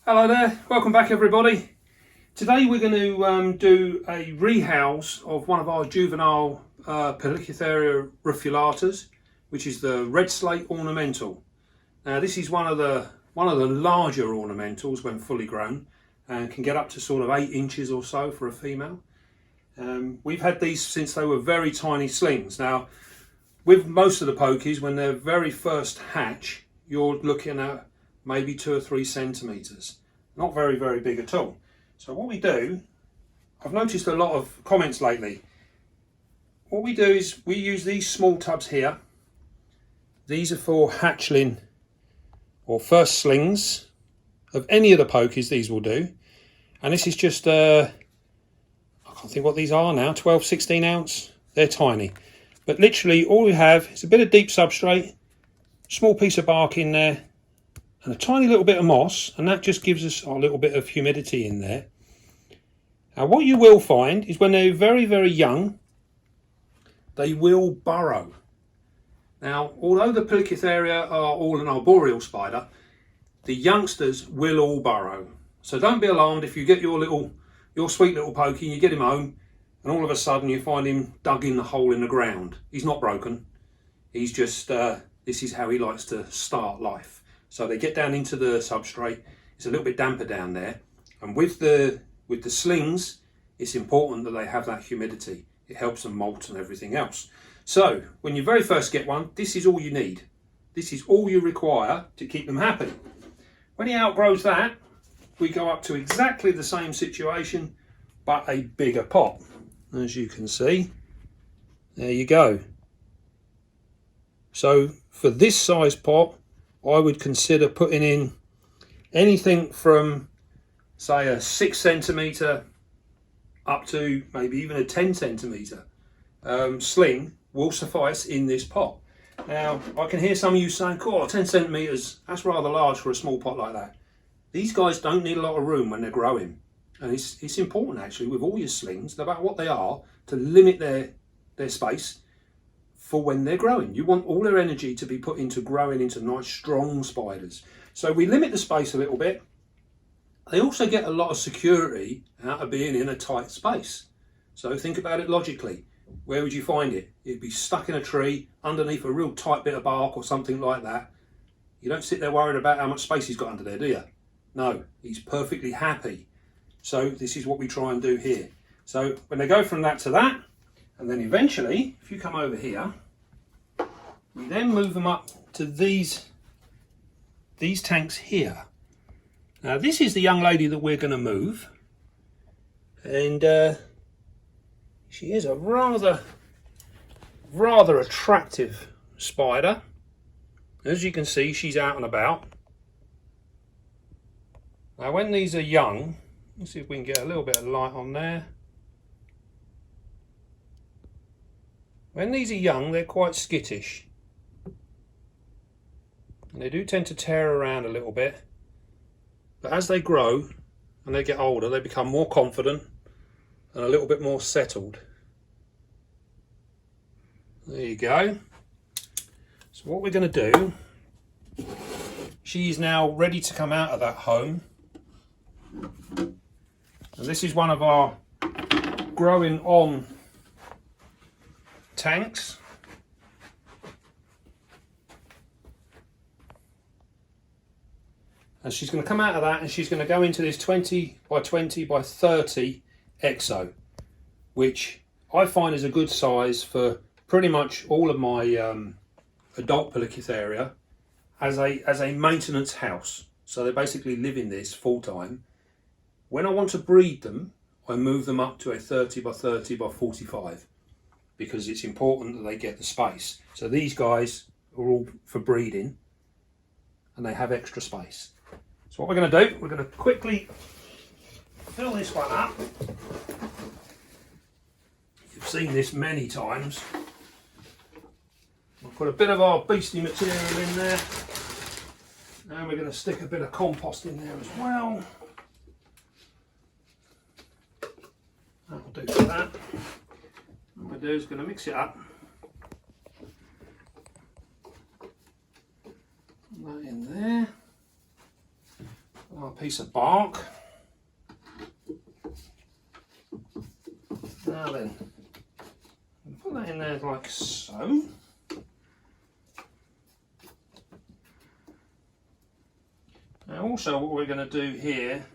Hello there, welcome back everybody. Today we're going to do a rehouse of one of our juvenile Polychaetheria rufulatas, which is the Red Slate Ornamental. Now this is one of the larger ornamentals when fully grown, and can get up to sort of 8 inches or so for a female. We've had these since they were very tiny slings. Now with most of the pokies, when they're very first hatch, you're looking at maybe 2 or 3 centimetres. Not very, very big at all. So what we do, I've noticed a lot of comments lately. What we do is we use these small tubs here. These are for hatchling or first slings of any of the pokies. These will do. And this is just, I can't think what these are now, 12, 16 ounce. They're tiny. But literally all we have is a bit of deep substrate, small piece of bark in there, and a tiny little bit of moss, and that just gives us a little bit of humidity in there. Now what you will find is when they're very, very young, they will burrow. Now although the Polychaetheria are all an arboreal spider, the youngsters will all burrow. So don't be alarmed if you get your sweet little pokey and you get him home and all of a sudden you find him dug in the hole in the ground. He's not broken. He's just, this is how he likes to start life. So they get down into the substrate. It's a little bit damper down there, and with the slings, it's important that they have that humidity. It helps them molt and everything else. So when you very first get one, this is all you need. This is all you require to keep them happy. When he outgrows that, we go up to exactly the same situation, but a bigger pot. As you can see, there you go. So for this size pot, I would consider putting in anything from, say, a 6 centimetre up to maybe even a 10 centimetre sling will suffice in this pot. Now, I can hear some of you saying, "Cool, 10 centimetres, that's rather large for a small pot like that." These guys don't need a lot of room when they're growing. And it's important, actually, with all your slings, no matter what they are, to limit their space for when they're growing. You want all their energy to be put into growing into nice strong spiders. So we limit the space a little bit. They also get a lot of security out of being in a tight space. So think about it logically. Where would you find it? It'd be stuck in a tree underneath a real tight bit of bark or something like that. You don't sit there worried about how much space he's got under there, do you? No, he's perfectly happy. So this is what we try and do here. So when they go from that to that, and then eventually, if you come over here, we then move them up to these tanks here. Now this is the young lady that we're going to move, and she is a rather attractive spider. As you can see, she's out and about. Now when these are young, let's see if we can get a little bit of light on there. When these are young, they're quite skittish. And they do tend to tear around a little bit. But as they grow and they get older, they become more confident and a little bit more settled. There you go. So what we're going to do, she's now ready to come out of that home. And this is one of our growing on tanks. And she's going to come out of that and she's going to go into this 20 by 20 by 30 exo, which I find is a good size for pretty much all of my adult Polychaetheria as a maintenance house. So they basically live in this full time. When I want to breed them, I move them up to a 30 by 30 by 45 because it's important that they get the space. So these guys are all for breeding and they have extra space. So what we're going to do, we're going to quickly fill this one up. You've seen this many times. We'll put a bit of our beastie material in there, and we're going to stick a bit of compost in there as well. That'll do for that. What we'll do is going to mix it up. Put that in there. a piece of bark. Now then, put that in there like so. Now also what we're going to do here,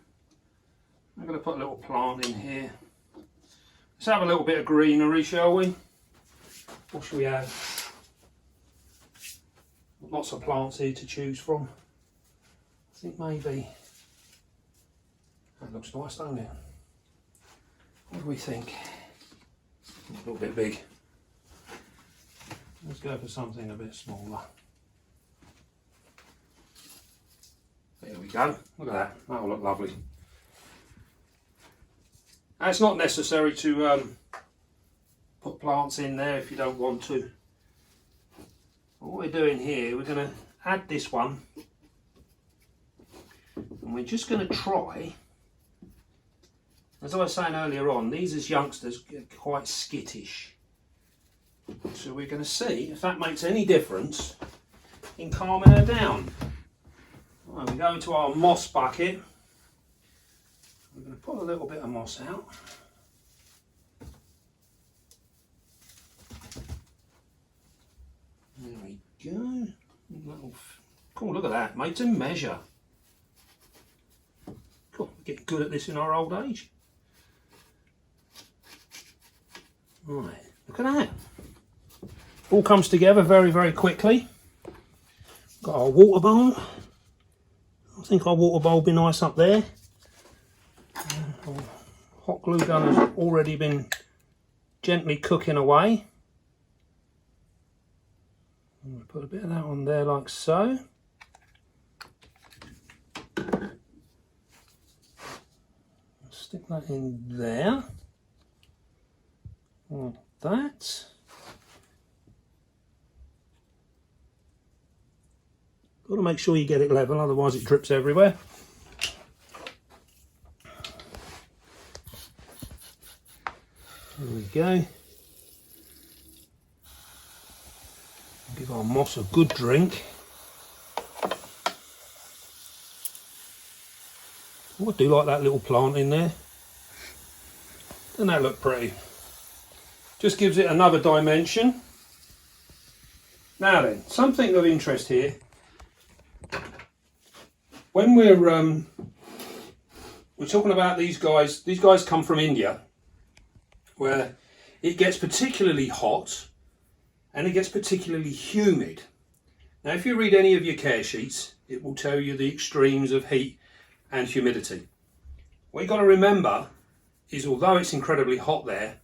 I'm going to put a little plant in here. Let's have a little bit of greenery, shall we? What shall we have? Lots of plants here to choose from. I think maybe, that looks nice, doesn't it? What do we think? A little bit big. Let's go for something a bit smaller. There we go. Look at that. That will look lovely. And it's not necessary to put plants in there if you don't want to. What we're doing here, we're going to add this one, and we're just going to try. As I was saying earlier on, these as youngsters get quite skittish. So we're going to see if that makes any difference in calming her down. Right, we go into our moss bucket. We're going to put a little bit of moss out. There we go. Cool, look at that, made to measure. Cool, we're getting good at this in our old age. Right, look at that. All comes together very, very quickly. Got our water bowl. I think our water bowl will be nice up there. Our hot glue gun has already been gently cooking away. I'm going to put a bit of that on there like so. Stick that in there. Like that. Got to make sure you get it level, otherwise it drips everywhere. There we go. Give our moss a good drink. Oh, I do like that little plant in there. Doesn't that look pretty? Just gives it another dimension. Now then, something of interest here. When we're talking about these guys come from India, where it gets particularly hot and it gets particularly humid. Now if you read any of your care sheets, it will tell you the extremes of heat and humidity. What you've got to remember is, although it's incredibly hot there,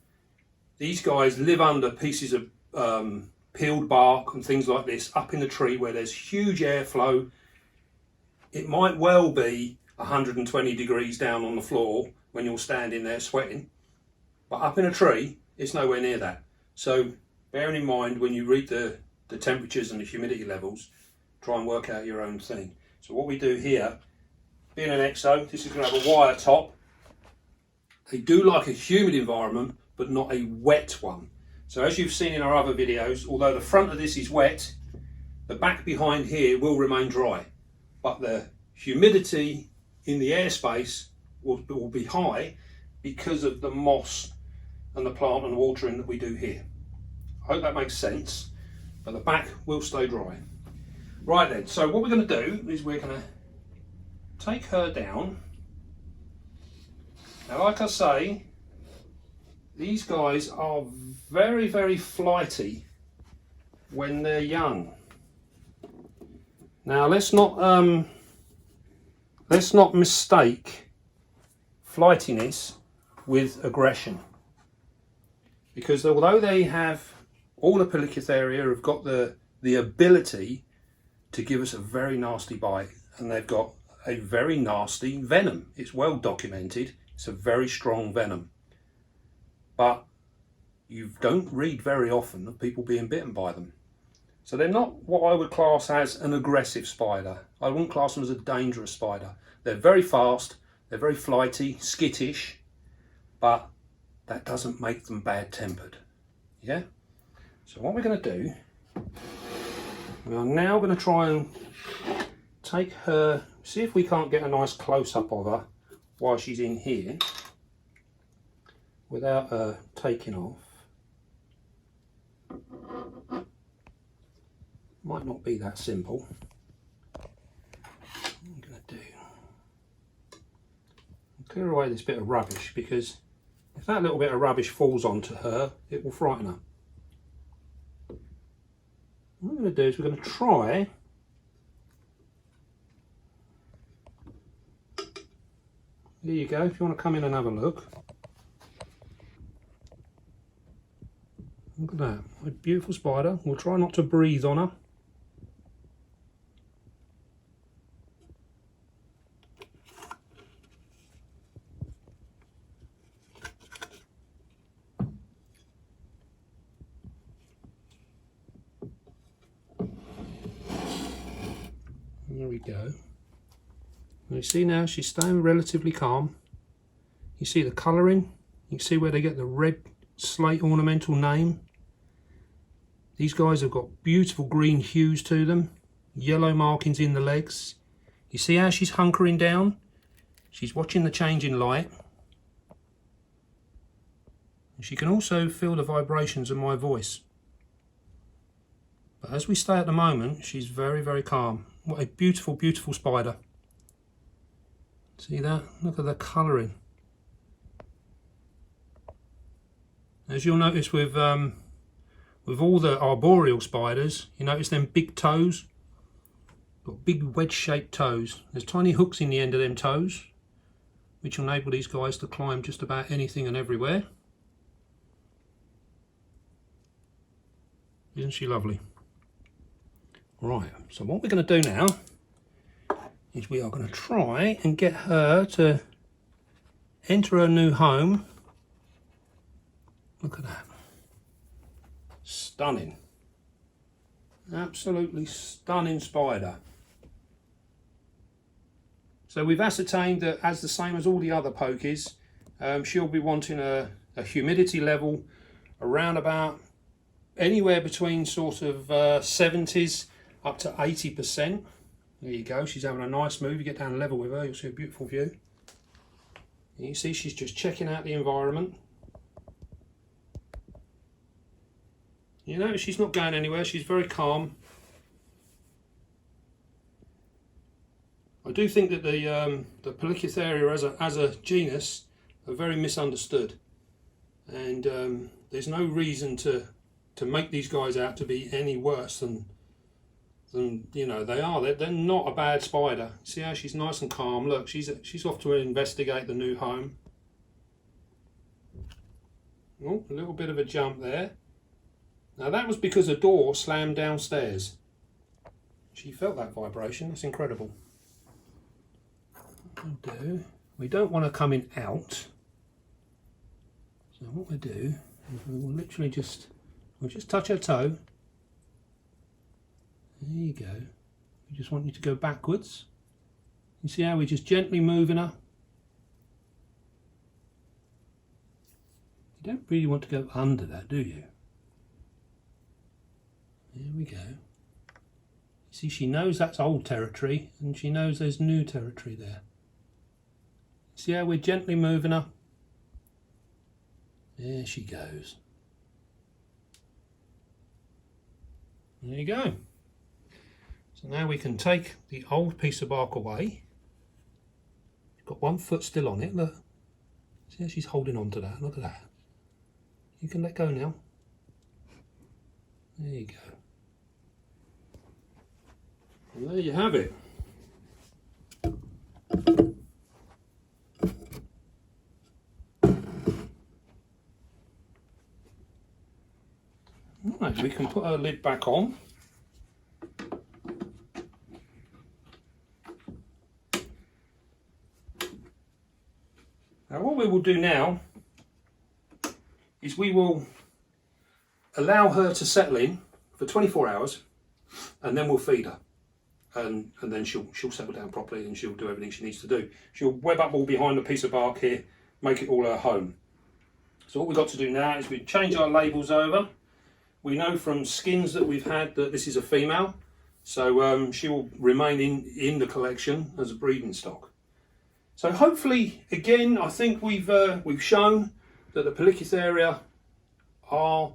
these guys live under pieces of peeled bark and things like this up in the tree where there's huge airflow. It might well be 120 degrees down on the floor when you're standing there sweating, but up in a tree it's nowhere near that. So bearing in mind, when you read the temperatures and the humidity levels, try and work out your own thing. So what we do here, being an EXO, this is going to have a wire top. They do like a humid environment, but not a wet one. So as you've seen in our other videos, although the front of this is wet, the back behind here will remain dry, but the humidity in the airspace will be high because of the moss and the plant and watering that we do here. I hope that makes sense, but the back will stay dry. Right then, so what we're going to do is we're going to take her down. Now, like I say, these guys are very, very flighty when they're young. Now, let's not mistake flightiness with aggression, because although they have, all the Polychaetheria have got the ability to give us a very nasty bite, and they've got a very nasty venom. It's well documented. It's a very strong venom. But you don't read very often of people being bitten by them. So they're not what I would class as an aggressive spider. I wouldn't class them as a dangerous spider. They're very fast, they're very flighty, skittish, but that doesn't make them bad-tempered. Yeah? So what we're going to do, we are now going to try and take her, see if we can't get a nice close-up of her while she's in here without her taking off. Might not be that simple. What I'm going to do, clear away this bit of rubbish, because if that little bit of rubbish falls onto her, it will frighten her. What we're going to do is we're going to try there you go, if you want to come in and have a look. Look at that, a beautiful spider. We'll try not to breathe on her. There we go. And you see now she's staying relatively calm. You see the colouring. You can see where they get the Red Slate Ornamental name. These guys have got beautiful green hues to them. Yellow markings in the legs. You see how she's hunkering down? She's watching the change in light. And she can also feel the vibrations of my voice. But as we stay at the moment, she's very, very calm. What a beautiful, beautiful spider. See that? Look at the colouring. As you'll notice with all the arboreal spiders, you notice them big toes. Got big wedge-shaped toes. There's tiny hooks in the end of them toes, which will enable these guys to climb just about anything and everywhere. Isn't she lovely? Right, so what we're going to do now is we are going to try and get her to enter her new home. Look at that. Stunning. Absolutely stunning spider. So we've ascertained that, as the same as all the other pokies, she'll be wanting a humidity level around about anywhere between sort of 70s up to 80%. There you go, she's having a nice move. You get down level with her, you'll see a beautiful view. And you see she's just checking out the environment. You know, she's not going anywhere, she's very calm. I do think that the Polychaetheria as a genus are very misunderstood. And there's no reason to make these guys out to be any worse than you know they are. They're not a bad spider. See how she's nice and calm. Look, she's off to investigate the new home. Oh, a little bit of a jump there. Now that was because a door slammed downstairs. She felt that vibration. That's incredible. We don't want her coming out. So what we do is we'll literally we'll just touch her toe. There you go. We just want you to go backwards. You see how we're just gently moving her? You don't really want to go under that, do you? There we go. See, she knows that's old territory and she knows there's new territory there. See how we're gently moving her? There she goes. There you go. So now we can take the old piece of bark away. She's got one foot still on it, look. See how she's holding on to that, look at that. You can let go now. There you go. And there you have it. Right, we can put our lid back on. Now what we will do now is we will allow her to settle in for 24 hours and then we'll feed her. And then she'll settle down properly and she'll do everything she needs to do. She'll web up all behind a piece of bark here, make it all her home. So what we've got to do now is we change our labels over. We know from skins that we've had that this is a female. So she will remain in the collection as a breeding stock. So hopefully, again, I think we've shown that the Polychaetheria are,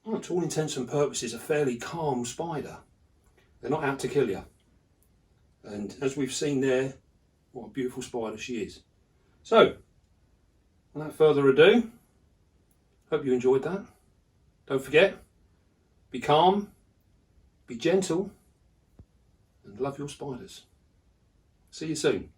well, to all intents and purposes, a fairly calm spider. They're not out to kill you. And as we've seen there, what a beautiful spider she is. So, without further ado, hope you enjoyed that. Don't forget, be calm, be gentle, and love your spiders. See you soon.